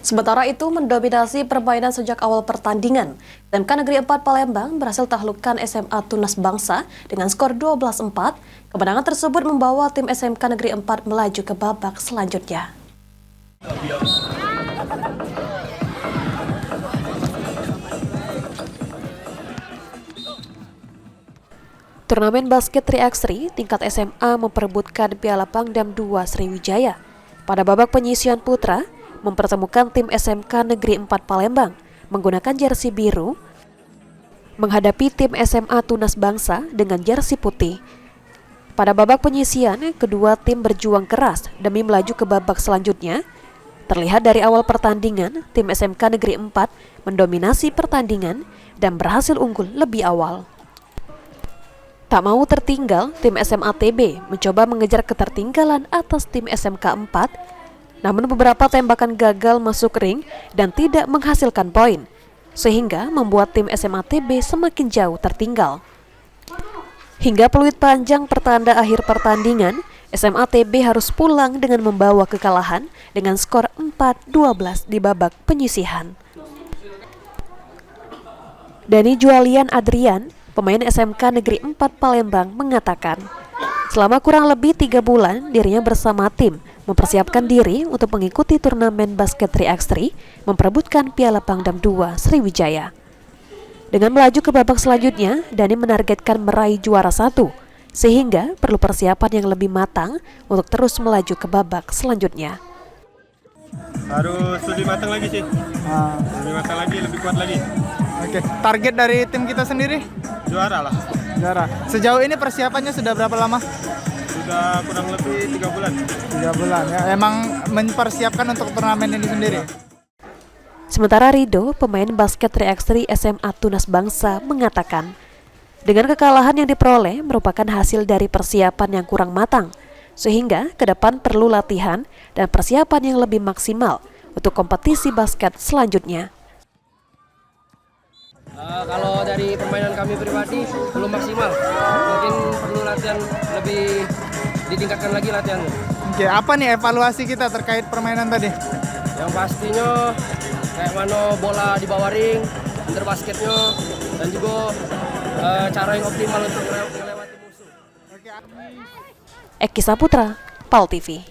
Sementara itu mendominasi permainan sejak awal pertandingan. SMK Negeri 4 Palembang berhasil taklukkan SMA Tunas Bangsa dengan skor 12-4. Kemenangan tersebut membawa tim SMK Negeri 4 melaju ke babak selanjutnya. Turnamen basket 3x3 tingkat SMA memperebutkan Piala Pangdam 2 Sriwijaya. Pada babak penyisian putra, mempertemukan tim SMK Negeri 4 Palembang menggunakan jersey biru menghadapi tim SMA Tunas Bangsa dengan jersey putih. Pada babak penyisian, kedua tim berjuang keras demi melaju ke babak selanjutnya. Terlihat dari awal pertandingan, tim SMK Negeri 4 mendominasi pertandingan dan berhasil unggul lebih awal. Tak mau tertinggal, tim SMA TB mencoba mengejar ketertinggalan atas tim SMK 4, namun beberapa tembakan gagal masuk ring dan tidak menghasilkan poin, sehingga membuat tim SMA TB semakin jauh tertinggal. Hingga peluit panjang pertanda akhir pertandingan, SMA TB harus pulang dengan membawa kekalahan dengan skor 4-12 di babak penyisihan. Dani Jualian Adrian, pemain SMK Negeri 4 Palembang, mengatakan, selama kurang lebih 3 bulan dirinya bersama tim mempersiapkan diri untuk mengikuti turnamen basket 3x3 memperebutkan Piala Pangdam 2 Sriwijaya. Dengan melaju ke babak selanjutnya, Dani menargetkan meraih juara 1, sehingga perlu persiapan yang lebih matang untuk terus melaju ke babak selanjutnya. Harus lebih matang lagi sih. Lebih matang lagi, lebih kuat lagi. Oke, target dari tim kita sendiri? Juara lah. Juara. Sejauh ini persiapannya sudah berapa lama? Sudah kurang lebih 3 bulan. 3 bulan ya. Emang mempersiapkan untuk turnamen ini sendiri? Sementara Rido, pemain basket 3x3 SMA Tunas Bangsa, mengatakan, dengan kekalahan yang diperoleh merupakan hasil dari persiapan yang kurang matang, sehingga ke depan perlu latihan dan persiapan yang lebih maksimal untuk kompetisi basket selanjutnya. Kalau dari permainan kami pribadi belum maksimal, mungkin perlu latihan lebih ditingkatkan lagi latihannya. Oke, apa nih evaluasi kita terkait permainan tadi? Yang pastinya kayak mana bola di bawah ring, under basketnya, dan juga cara yang optimal untuk melewati musuh. Eki Saputra, PAL TV.